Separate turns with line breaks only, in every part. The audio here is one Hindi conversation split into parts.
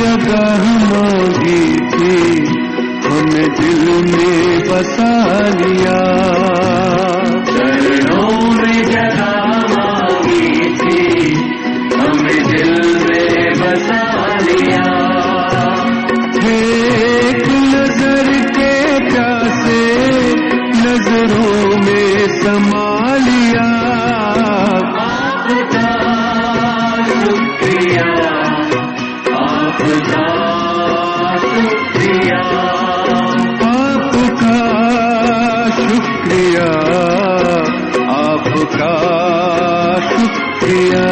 जगह मांगी थी, हमें दिल में बसा लिया। चरणों में जगह मांगी थी, हमें दिल में बसा लिया। एक नजर के प्यासे नजरों में समा लिया। आपका शुक्रिया, आपका शुक्रिया, आपका शुक्रिया, आपका शुक्रिया।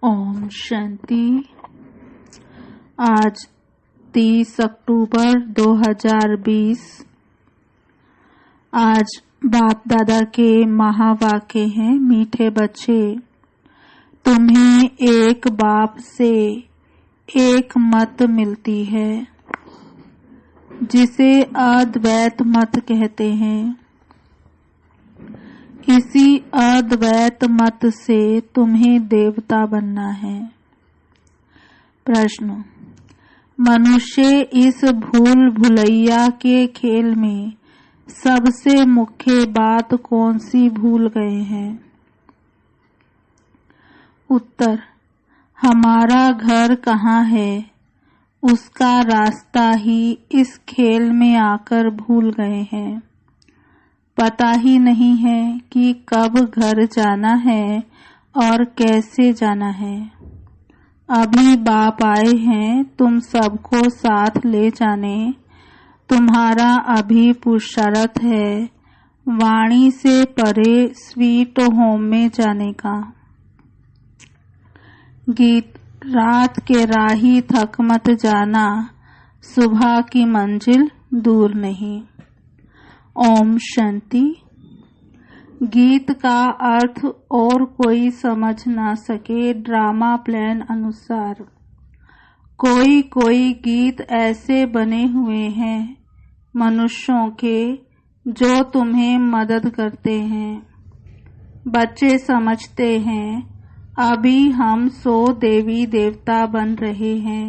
ओम शांति। आज 30 अक्टूबर 2020। आज बाप दादा के महावाक्य हैं। मीठे बच्चे, तुम्हें एक बाप से एक मत मिलती है जिसे अद्वैत मत कहते हैं। इसी अद्वैत मत से तुम्हें देवता बनना है। प्रश्न, मनुष्य इस भूल भुलैया के खेल में सबसे मुख्य बात कौन सी भूल गए हैं? उत्तर, हमारा घर कहाँ है उसका रास्ता ही इस खेल में आकर भूल गए हैं। पता ही नहीं है कि कब घर जाना है और कैसे जाना है। अभी बाप आए हैं तुम सबको साथ ले जाने। तुम्हारा अभी पुरुषार्थ है वाणी से परे स्वीट होम में जाने का। गीत, रात के राही थक मत जाना, सुबह की मंजिल दूर नहीं। ओम शांति। गीत का अर्थ और कोई समझ ना सके ड्रामा प्लान अनुसार। कोई कोई गीत ऐसे बने हुए हैं मनुष्यों के जो तुम्हें मदद करते हैं। बच्चे समझते हैं अभी हम 100 देवी देवता बन रहे हैं।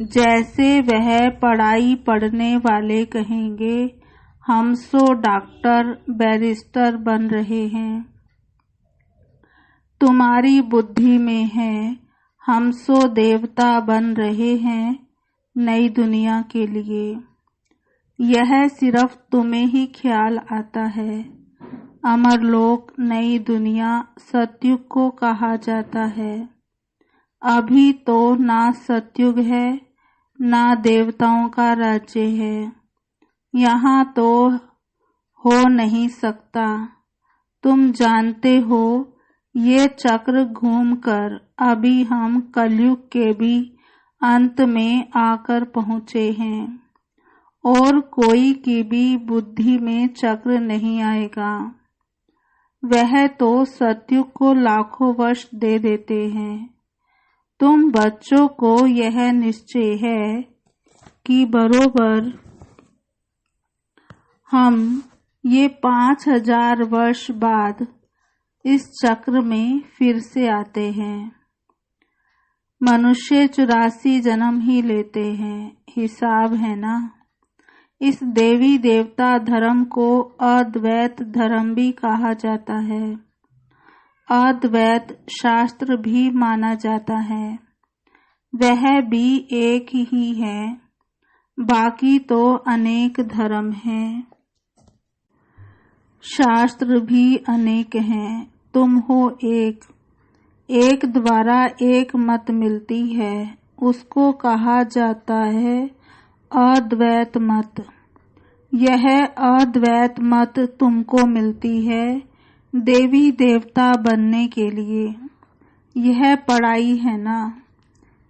जैसे वह पढ़ाई पढ़ने वाले कहेंगे हम 100 डॉक्टर बैरिस्टर बन रहे हैं। तुम्हारी बुद्धि में है हम 100 देवता बन रहे हैं नई दुनिया के लिए। यह सिर्फ तुम्हें ही ख्याल आता है। अमरलोक नई दुनिया सतयुग को कहा जाता है। अभी तो ना सतयुग है ना देवताओं का राज्य है। यहाँ तो हो नहीं सकता। तुम जानते हो ये चक्र घूमकर अभी हम कलयुग के भी अंत में आकर पहुँचे हैं और कोई की भी बुद्धि में चक्र नहीं आएगा। वह तो सतयुग को लाखों वर्ष दे देते हैं। तुम बच्चों को यह निश्चय है कि बरोबर हम ये 5000 वर्ष बाद इस चक्र में फिर से आते हैं। मनुष्य 84 जन्म ही लेते हैं, हिसाब है ना। इस देवी देवता धर्म को अद्वैत धर्म भी कहा जाता है। अद्वैत शास्त्र भी माना जाता है। वह भी एक ही है, बाकी तो अनेक धर्म हैं। शास्त्र भी अनेक हैं, तुम हो एक। एक द्वारा एक मत मिलती है, उसको कहा जाता है अद्वैत मत। यह अद्वैत मत तुमको मिलती है देवी देवता बनने के लिए। यह पढ़ाई है ना,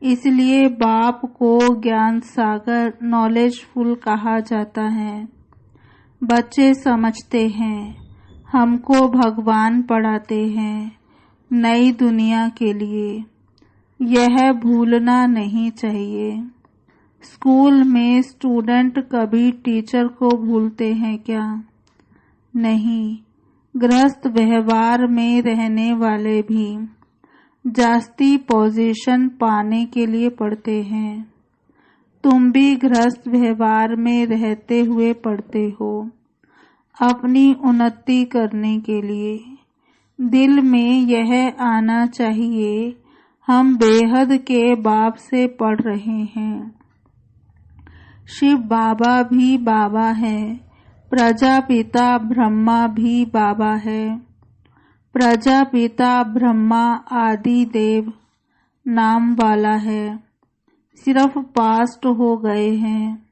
इसलिए बाप को ज्ञान सागर नॉलेजफुल कहा जाता है। बच्चे समझते हैं हमको भगवान पढ़ाते हैं नई दुनिया के लिए, यह भूलना नहीं चाहिए। स्कूल में स्टूडेंट कभी टीचर को भूलते हैं क्या? नहीं। गृहस्थ व्यवहार में रहने वाले भी जास्ती पोजीशन पाने के लिए पढ़ते हैं। तुम भी गृहस्थ व्यवहार में रहते हुए पढ़ते हो, अपनी उन्नति करने के लिए। दिल में यह आना चाहिए, हम बेहद के बाप से पढ़ रहे हैं। शिव बाबा भी बाबा है, प्रजापिता ब्रह्मा भी बाबा है। प्रजापिता ब्रह्मा आदि देव नाम वाला है, सिर्फ पास्ट हो गए हैं।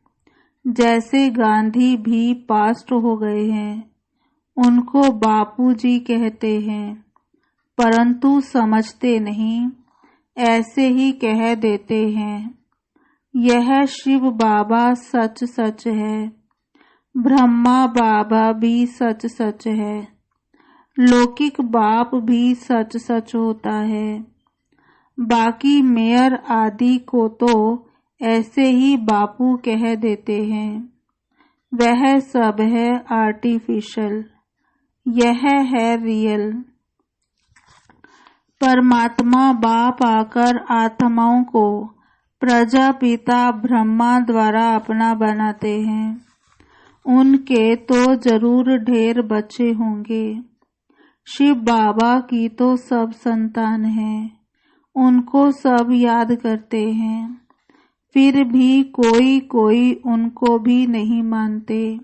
जैसे गांधी भी पास्ट हो गए हैं, उनको बापूजी कहते हैं, परंतु समझते नहीं, ऐसे ही कह देते हैं। यह शिव बाबा सच सच है, ब्रह्मा बाबा भी सच सच है, लौकिक बाप भी सच सच होता है। बाकी मेयर आदि को तो ऐसे ही बापू कह देते हैं, वह सब है आर्टिफिशियल, यह है रियल। परमात्मा बाप आकर आत्माओं को प्रजापिता ब्रह्मा द्वारा अपना बनाते हैं। उनके तो जरूर ढेर बच्चे होंगे। शिव बाबा की तो सब संतान हैं, उनको सब याद करते हैं, फिर भी कोई कोई उनको भी नहीं मानते।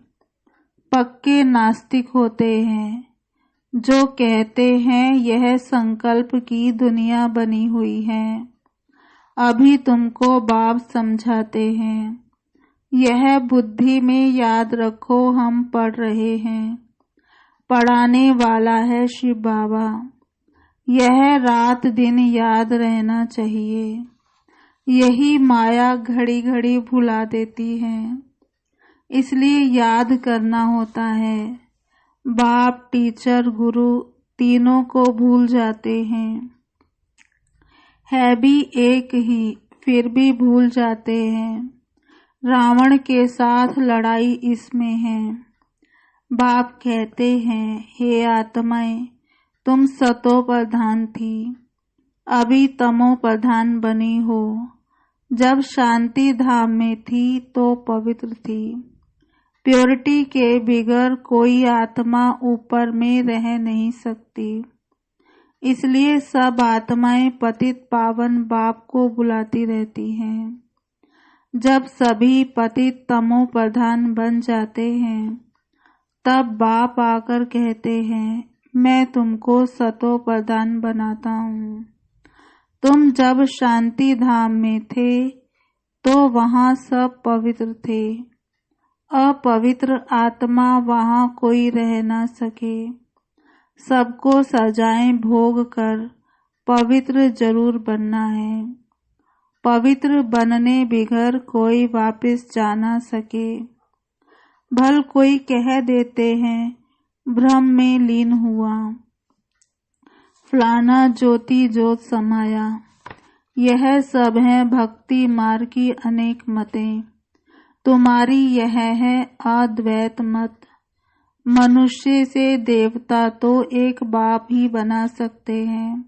पक्के नास्तिक होते हैं, जो कहते हैं यह संकल्प की दुनिया बनी हुई है। अभी तुमको बाप समझाते हैं, यह बुद्धि में याद रखो, हम पढ़ रहे हैं। पढ़ाने वाला है शिव बाबा, यह रात दिन याद रहना चाहिए। यही माया घड़ी घड़ी भुला देती है, इसलिए याद करना होता है। बाप टीचर गुरु तीनों को भूल जाते हैं, है भी एक ही, फिर भी भूल जाते हैं। रावण के साथ लड़ाई इसमें है। बाप कहते हैं, हे आत्माएं, तुम सतो प्रधान थी, अभी तमो प्रधान बनी हो। जब शांति धाम में थी तो पवित्र थी। प्योरिटी के बिगर कोई आत्मा ऊपर में रह नहीं सकती, इसलिए सब आत्माएं पतित पावन बाप को बुलाती रहती हैं। जब सभी पतित तमो प्रधान बन जाते हैं, तब बाप आकर कहते हैं, मैं तुमको सतो प्रधान बनाता हूँ। तुम जब शांति धाम में थे तो वहाँ सब पवित्र थे, अपवित्र आत्मा वहाँ कोई रह ना सके। सबको सजाएं भोग कर पवित्र जरूर बनना है। पवित्र बनने बिगर कोई वापस जा ना सके। भल कोई कह देते हैं, भ्रम में लीन हुआ, फलाना ज्योति ज्योत समाया। यह सब है भक्ति मार्ग की अनेक मतें। तुम्हारी यह है अद्वैत मत। मनुष्य से देवता तो एक बाप ही बना सकते हैं।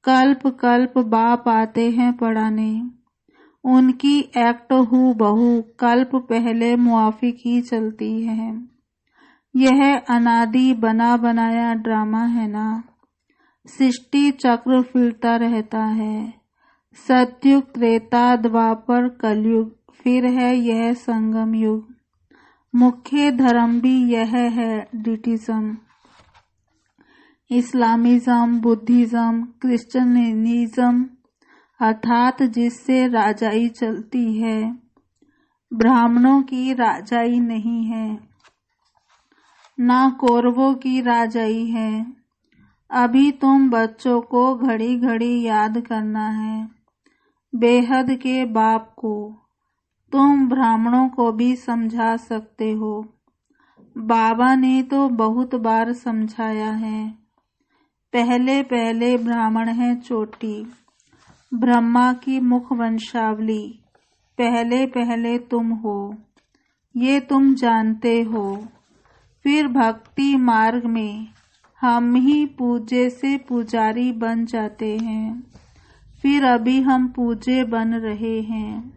कल्प कल्प बाप आते हैं पढ़ाने। उनकी एक्ट हु बहू कल्प पहले मुआफिक ही चलती है। यह अनादि बना बनाया ड्रामा है ना। सृष्टि चक्र फिरता रहता है। सतयुग त्रेता द्वापर कलयुग, फिर है यह संगम युग। मुख्य धर्म भी यह है डिटिज्म, इस्लामिज्म, बुद्धिज्म, क्रिश्चियनिज्म, अर्थात जिससे राजाई चलती है। ब्राह्मणों की राजाई नहीं है, ना कौरवों की राजाई है। अभी तुम बच्चों को घड़ी घड़ी याद करना है बेहद के बाप को। तुम ब्राह्मणों को भी समझा सकते हो, बाबा ने तो बहुत बार समझाया है। पहले पहले ब्राह्मण है चोटी, ब्रह्मा की मुख वंशावली, पहले पहले तुम हो, ये तुम जानते हो। फिर भक्ति मार्ग में हम ही पूज्य से पुजारी बन जाते हैं। फिर अभी हम पूज्य बन रहे हैं।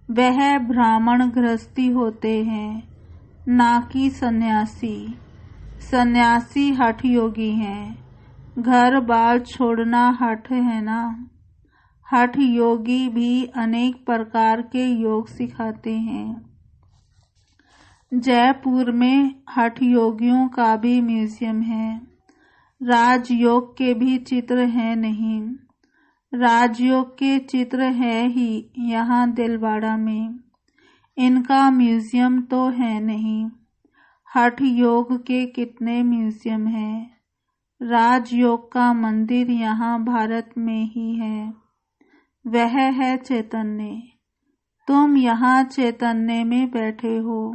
वह ब्राह्मण गृहस्थी होते हैं, ना कि सन्यासी। सन्यासी हठ योगी हैं। घर बार छोड़ना हठ है ना। हठ योगी भी अनेक प्रकार के योग सिखाते हैं। जयपुर में हठ योगियों का भी म्यूजियम है। राजयोग के भी चित्र हैं नहीं। राजयोग के चित्र है ही यहाँ दिलवाड़ा में, इनका म्यूजियम तो है नहीं। हठ योग के कितने म्यूजियम हैं। राजयोग का मंदिर यहाँ भारत में ही है। वह है चैतन्य। तुम यहाँ चैतन्य में बैठे हो।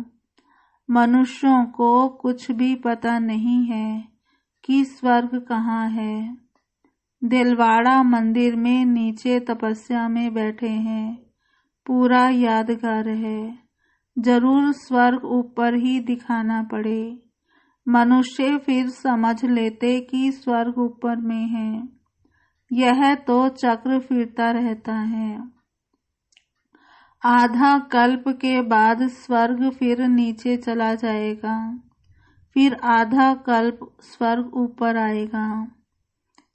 मनुष्यों को कुछ भी पता नहीं है कि स्वर्ग कहाँ है। दिलवाड़ा मंदिर में नीचे तपस्या में बैठे हैं। पूरा यादगार है। जरूर स्वर्ग ऊपर ही दिखाना पड़े। मनुष्य फिर समझ लेते कि स्वर्ग ऊपर में है। यह तो चक्र फिरता रहता है। आधा कल्प के बाद स्वर्ग फिर नीचे चला जाएगा। फिर आधा कल्प स्वर्ग ऊपर आएगा।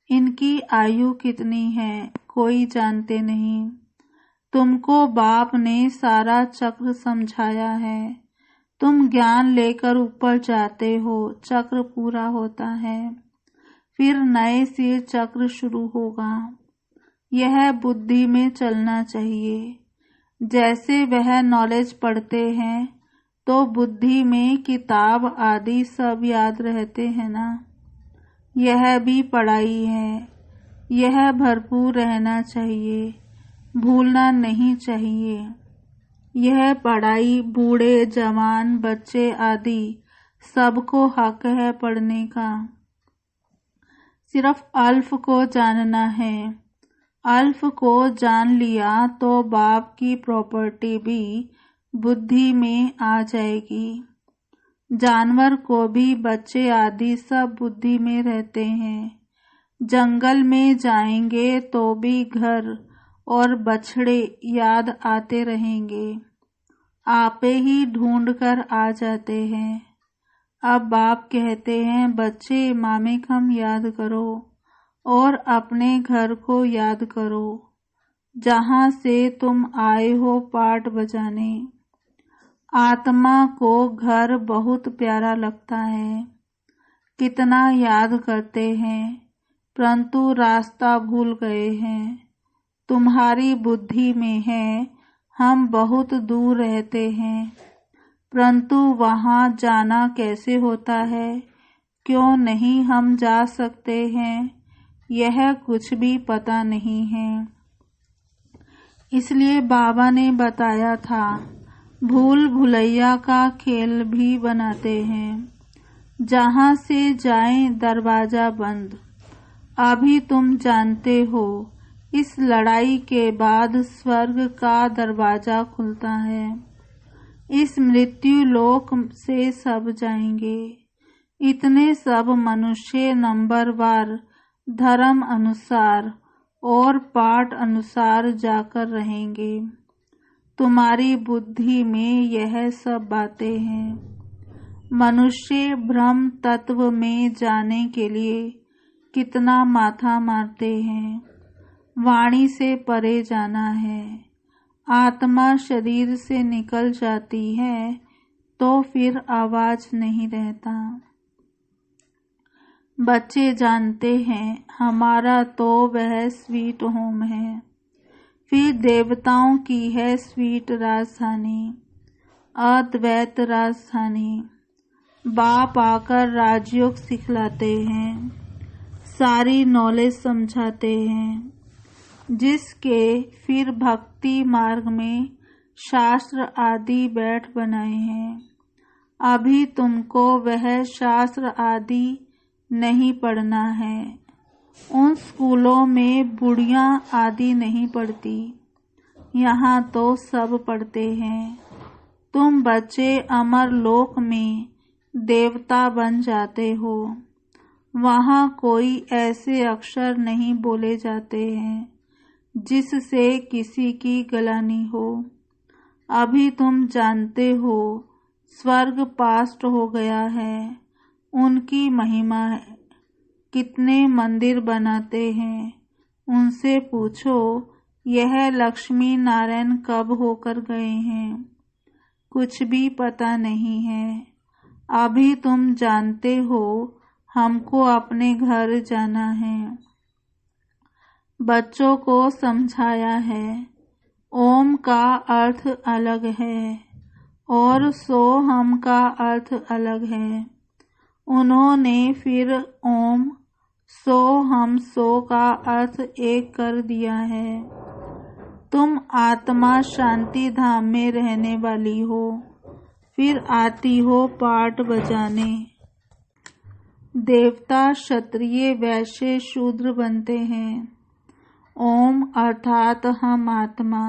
इनकी आयु कितनी है कोई जानते नहीं। तुमको बाप ने सारा चक्र समझाया है। तुम ज्ञान लेकर ऊपर जाते हो, चक्र पूरा होता है। फिर नए से चक्र शुरू होगा। यह बुद्धि में चलना चाहिए। जैसे वह नॉलेज पढ़ते हैं तो बुद्धि में किताब आदि सब याद रहते हैं ना। यह भी पढ़ाई है। यह भरपूर रहना चाहिए, भूलना नहीं चाहिए। यह पढ़ाई बूढ़े जवान बच्चे आदि सबको हक है पढ़ने का। सिर्फ अल्फ को जानना है। अल्फ को जान लिया तो बाप की प्रॉपर्टी भी बुद्धि में आ जाएगी। जानवर को भी बच्चे आदि सब बुद्धि में रहते हैं। जंगल में जाएंगे तो भी घर और बछड़े याद आते रहेंगे। आपे ही ढूंढ कर आ जाते हैं। अब बाप कहते हैं बच्चे मामे कम याद करो और अपने घर को याद करो जहाँ से तुम आए हो पाठ बजाने। आत्मा को घर बहुत प्यारा लगता है। कितना याद करते हैं परंतु रास्ता भूल गए हैं। तुम्हारी बुद्धि में है हम बहुत दूर रहते हैं, परंतु वहाँ जाना कैसे होता है, क्यों नहीं हम जा सकते हैं, यह कुछ भी पता नहीं है। इसलिए बाबा ने बताया था भूल भुलैया का खेल भी बनाते हैं। जहाँ से जाएं दरवाजा बंद। अभी तुम जानते हो इस लड़ाई के बाद स्वर्ग का दरवाजा खुलता है। इस मृत्यु लोक से सब जाएंगे। इतने सब मनुष्य नंबरवार धर्म अनुसार और पाठ अनुसार जाकर रहेंगे। तुम्हारी बुद्धि में यह सब बातें हैं। मनुष्य ब्रह्म तत्व में जाने के लिए कितना माथा मारते हैं। वाणी से परे जाना है। आत्मा शरीर से निकल जाती है तो फिर आवाज नहीं रहता। बच्चे जानते हैं हमारा तो वह स्वीट होम है। फिर देवताओं की है स्वीट राजधानी, अद्वैत राजधानी। बाप आकर राजयोग सिखलाते हैं, सारी नॉलेज समझाते हैं, जिसके फिर भक्ति मार्ग में शास्त्र आदि बैठ बनाए हैं। अभी तुमको वह शास्त्र आदि नहीं पढ़ना है। उन स्कूलों में बुढ़ियां आदि नहीं पढ़ती, यहाँ तो सब पढ़ते हैं। तुम बच्चे अमर लोक में देवता बन जाते हो। वहाँ कोई ऐसे अक्षर नहीं बोले जाते हैं जिससे किसी की गलानी हो। अभी तुम जानते हो स्वर्ग पास्ट हो गया है, उनकी महिमा है। कितने मंदिर बनाते हैं, उनसे पूछो यह लक्ष्मी नारायण कब होकर गए हैं, कुछ भी पता नहीं है। अभी तुम जानते हो हमको अपने घर जाना है। बच्चों को समझाया है ओम का अर्थ अलग है और सो हम का अर्थ अलग है। उन्होंने फिर ओम सो हम सो का अर्थ एक कर दिया है। तुम आत्मा शांति धाम में रहने वाली हो, फिर आती हो पाट बजाने। देवता क्षत्रिय वैश्य शूद्र बनते हैं। ओम अर्थात हम आत्मा,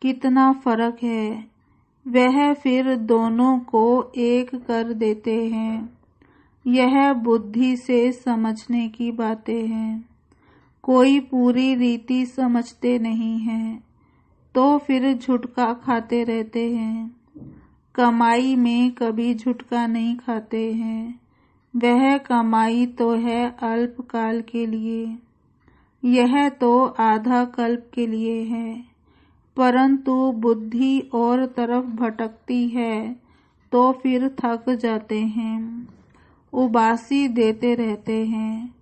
कितना फर्क है। वह फिर दोनों को एक कर देते हैं। यह बुद्धि से समझने की बातें हैं। कोई पूरी रीति समझते नहीं हैं, तो फिर झुटका खाते रहते हैं। कमाई में कभी झुटका नहीं खाते हैं। वह कमाई तो है अल्पकाल के लिए, यह तो आधा कल्प के लिए है। परंतु बुद्धि और तरफ भटकती है तो फिर थक जाते हैं, उबासी देते रहते हैं।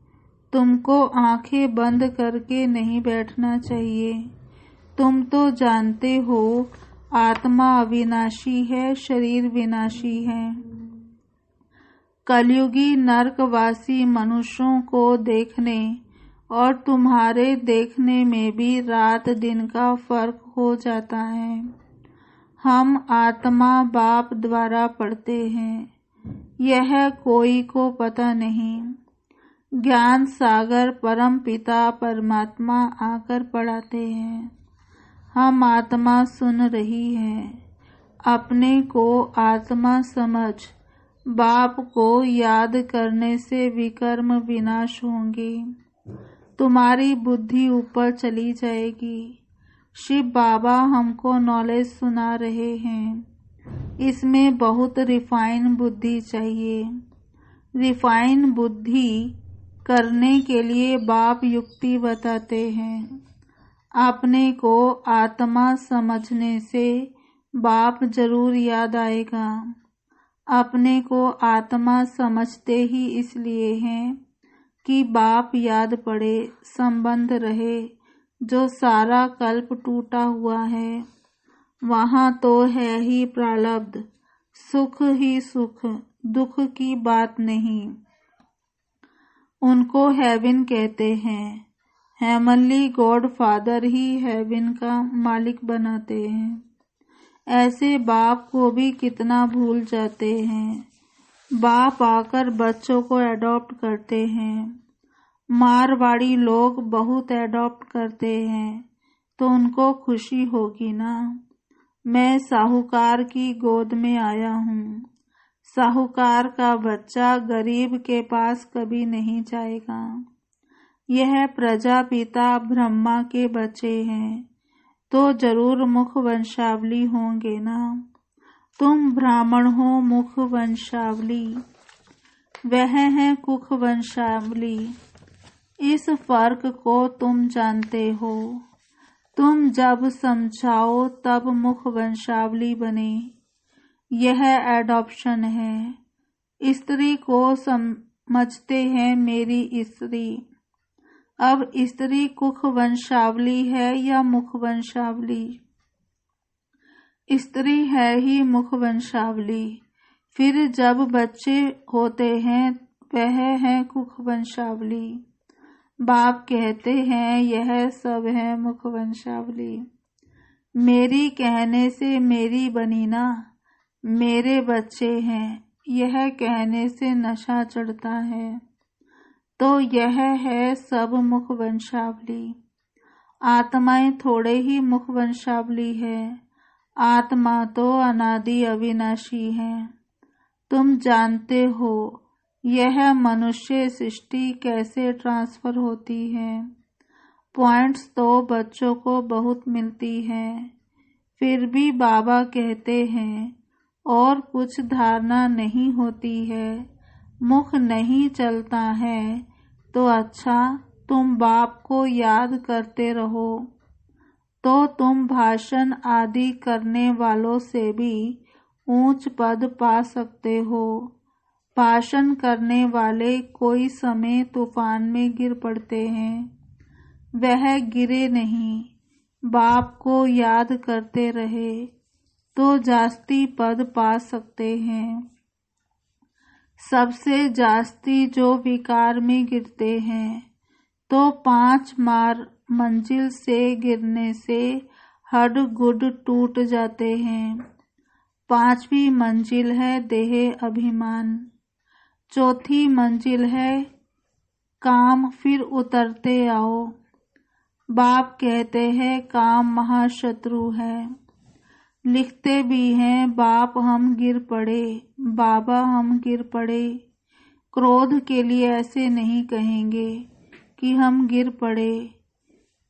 तुमको आंखें बंद करके नहीं बैठना चाहिए। तुम तो जानते हो आत्मा अविनाशी है, शरीर विनाशी है। कलयुगी नरकवासी मनुष्यों को देखने और तुम्हारे देखने में भी रात दिन का फर्क हो जाता है। हम आत्मा बाप द्वारा पढ़ते हैं, यह कोई को पता नहीं। ज्ञान सागर परम पिता परमात्मा आकर पढ़ाते हैं। हम आत्मा सुन रही है। अपने को आत्मा समझ बाप को याद करने से विकर्म विनाश होंगे। तुम्हारी बुद्धि ऊपर चली जाएगी। शिव बाबा हमको नॉलेज सुना रहे हैं। इसमें बहुत रिफाइन बुद्धि चाहिए। रिफाइन बुद्धि करने के लिए बाप युक्ति बताते हैं। अपने को आत्मा समझने से बाप जरूर याद आएगा। अपने को आत्मा समझते ही इसलिए हैं कि बाप याद पड़े, संबंध रहे। जो सारा कल्प टूटा हुआ है, वहाँ तो है ही प्रारब्ध, सुख ही सुख, दुख की बात नहीं। उनको हेवन कहते हैं। हेमनली गॉड फादर ही हेवन का मालिक बनाते हैं। ऐसे बाप को भी कितना भूल जाते हैं। बाप आकर बच्चों को एडॉप्ट करते हैं। मारवाड़ी लोग बहुत एडॉप्ट करते हैं, तो उनको खुशी होगी ना। मैं साहूकार की गोद में आया हूँ। साहूकार का बच्चा गरीब के पास कभी नहीं जाएगा। यह प्रजापिता ब्रह्मा के बच्चे हैं, तो जरूर मुख वंशावली होंगे ना। तुम ब्राह्मण हो मुख वंशावली, वह है कुख वंशावली। इस फर्क को तुम जानते हो। तुम जब समझाओ तब मुख वंशावली बने। यह एडॉप्शन है। स्त्री को समझते हैं मेरी स्त्री। अब स्त्री कुख वंशावली है या मुख वंशावली? स्त्री है ही मुख वंशावली। फिर जब बच्चे होते हैं वह है कुख वंशावली। बाप कहते हैं यह सब है मुख वंशावली। मेरी कहने से मेरी बनी ना। मेरे बच्चे हैं, यह कहने से नशा चढ़ता है। तो यह है सब मुख वंशावली। आत्माएं थोड़े ही मुख वंशावली है। आत्मा तो अनादि अविनाशी है। तुम जानते हो यह मनुष्य सृष्टि कैसे ट्रांसफर होती है। पॉइंट्स तो बच्चों को बहुत मिलती है, फिर भी बाबा कहते हैं और कुछ धारणा नहीं होती है, मुख नहीं चलता है, तो अच्छा तुम बाप को याद करते रहो, तो तुम भाषण आदि करने वालों से भी ऊंच पद पा सकते हो। भाषण करने वाले कोई समय तूफान में गिर पड़ते हैं, वह गिरे नहीं, बाप को याद करते रहे तो जास्ती पद पा सकते हैं। सबसे जास्ती जो विकार में गिरते हैं, तो 5 मंजिल से गिरने से हड गुड टूट जाते हैं। 5वीं मंजिल है देह अभिमान, 4थी मंजिल है काम, फिर उतरते आओ। बाप कहते हैं काम महाशत्रु है। लिखते भी हैं बाप हम गिर पड़े, बाबा हम गिर पड़े। क्रोध के लिए ऐसे नहीं कहेंगे कि हम गिर पड़े।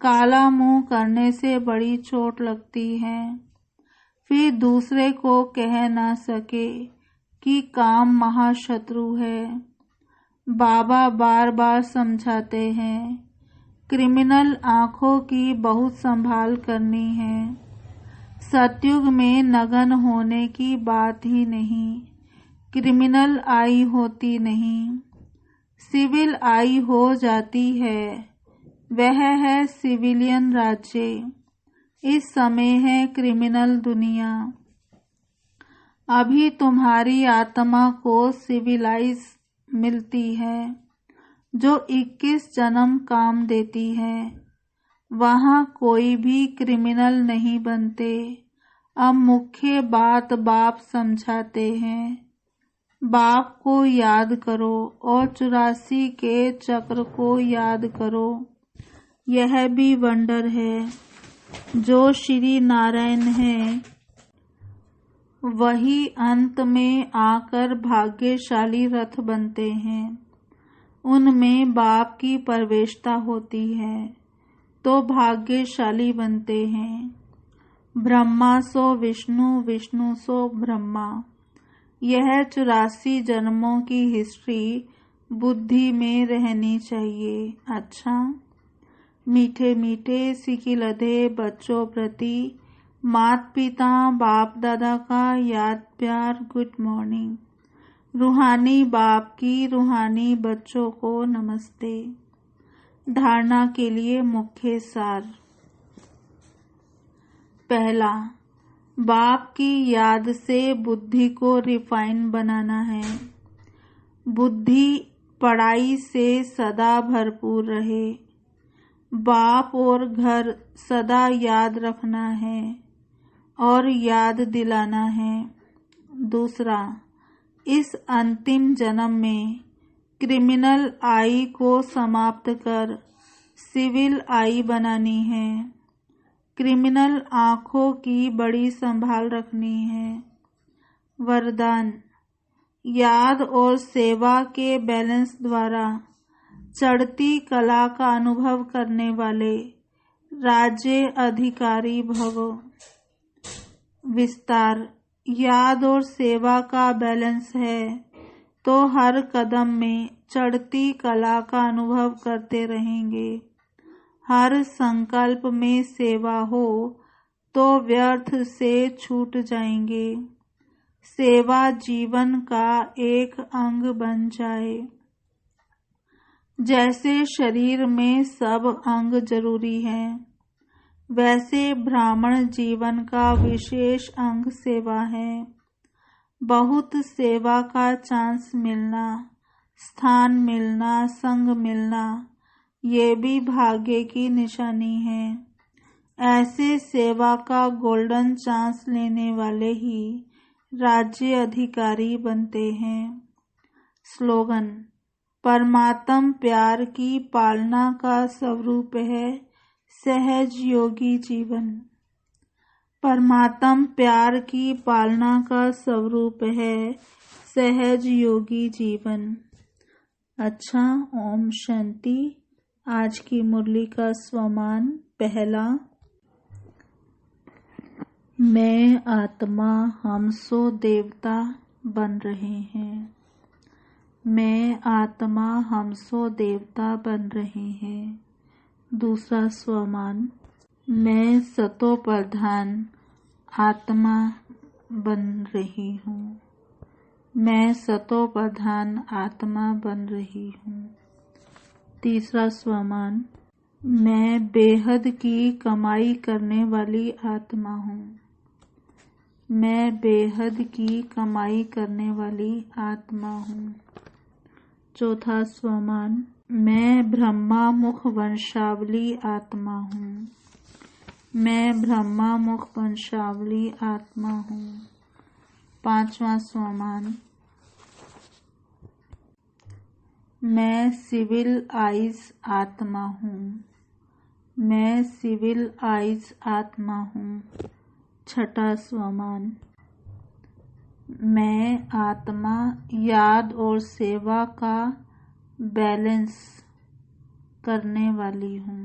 काला मुंह करने से बड़ी चोट लगती है। फिर दूसरे को कह ना सके कि काम महाशत्रु है। बाबा बार बार समझाते हैं, क्रिमिनल आंखों की बहुत संभाल करनी है। सतयुग में नगन होने की बात ही नहीं, क्रिमिनल आई होती नहीं, सिविल आई हो जाती है। वह है सिविलियन राज्य, इस समय है क्रिमिनल दुनिया। अभी तुम्हारी आत्मा को सिविलाइज मिलती है, जो 21 जन्म काम देती है। वहाँ कोई भी क्रिमिनल नहीं बनते। अब मुख्य बात बाप समझाते हैं, बाप को याद करो और 84 के चक्र को याद करो। यह भी वंडर है, जो श्री नारायण है वही अंत में आकर भाग्यशाली रथ बनते हैं। उनमें बाप की प्रवेशता होती है तो भाग्यशाली बनते हैं। ब्रह्मा सो विष्णु, विष्णु सो ब्रह्मा। यह 84 जन्मों की हिस्ट्री बुद्धि में रहनी चाहिए। अच्छा, मीठे मीठे सिकिलधे बच्चों प्रति माता पिता बाप दादा का याद प्यार गुड मॉर्निंग। रूहानी बाप की रूहानी बच्चों को नमस्ते। धारणा के लिए मुख्य सार। पहला, बाप की याद से बुद्धि को रिफाइन बनाना है। बुद्धि पढ़ाई से सदा भरपूर रहे। बाप और घर सदा याद रखना है और याद दिलाना है। दूसरा, इस अंतिम जन्म में क्रिमिनल आई को समाप्त कर सिविल आई बनानी है। क्रिमिनल आँखों की बड़ी संभाल रखनी है। वरदान, याद और सेवा के बैलेंस द्वारा चढ़ती कला का अनुभव करने वाले राज्य अधिकारी भव। विस्तार, याद और सेवा का बैलेंस है तो हर कदम में चढ़ती कला का अनुभव करते रहेंगे। हर संकल्प में सेवा हो तो व्यर्थ से छूट जाएंगे। सेवा जीवन का एक अंग बन जाए। जैसे शरीर में सब अंग जरूरी है, वैसे ब्राह्मण जीवन का विशेष अंग सेवा है। बहुत सेवा का चांस मिलना, स्थान मिलना, संग मिलना, ये भी भाग्य की निशानी है। ऐसे सेवा का गोल्डन चांस लेने वाले ही राज्य अधिकारी बनते हैं। स्लोगन: परमात्म प्यार की पालना का स्वरूप है सहज योगी जीवन। परमात्म प्यार की पालना का स्वरूप है सहज योगी जीवन। अच्छा, ओम शांति। आज की मुरली का स्वमान पहला। मैं आत्मा हम सो देवता बन रहे हैं। मैं आत्मा हम सो देवता बन रहे हैं। दूसरा स्वमान: मैं सतो प्रधान आत्मा बन रही हूँ। मैं सतो प्रधान आत्मा बन रही हूँ। तीसरा स्वमान: मैं बेहद की कमाई करने वाली आत्मा हूँ। मैं बेहद की कमाई करने वाली आत्मा हूँ। चौथा स्वमान: मैं ब्रह्मा मुख वंशावली आत्मा हूँ। मैं ब्रह्मा मुख वंशावली आत्मा हूँ। पांचवा स्वमान: मैं सिविल आइज आत्मा हूँ। मैं सिविल आइज आत्मा हूँ। छठा स्वमान: मैं आत्मा याद और सेवा का बैलेंस करने वाली हूँ।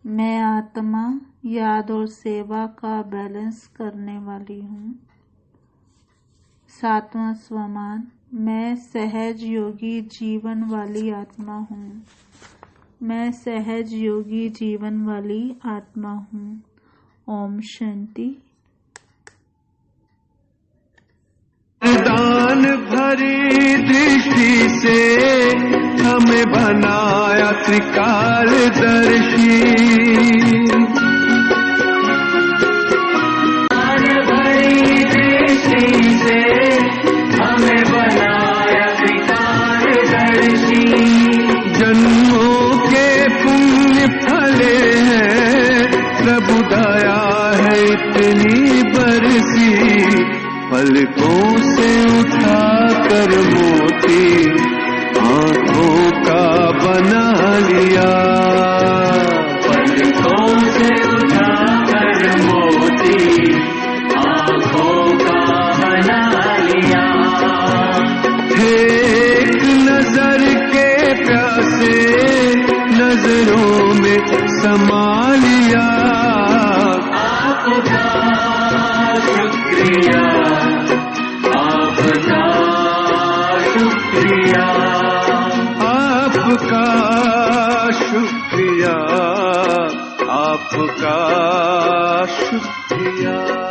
मैं आत्मा याद और सेवा का बैलेंस करने वाली हूँ। सातवां स्वमान: मैं सहज योगी जीवन वाली आत्मा हूँ। मैं सहज योगी जीवन वाली आत्मा हूँ। ओम शांति।
दान भरी दृष्टि से हमें बनाया त्रिकालदर्शी। दान भरी दृष्टि से हमें बनाया त्रिकालदर्शी। जन्मों के पुण्य फले हैं प्रभु दया है इतनी बरसी। पलकों से उठा कर मोती आंखों का बना लिया। पलकों से उठा कर मोती आंखों का बना लिया। एक नजर के प्यासे नजरों में समा लिया। आपका शुक्रिया, आपका शुक्रिया, आपका शुक्रिया, आपका शुक्रिया।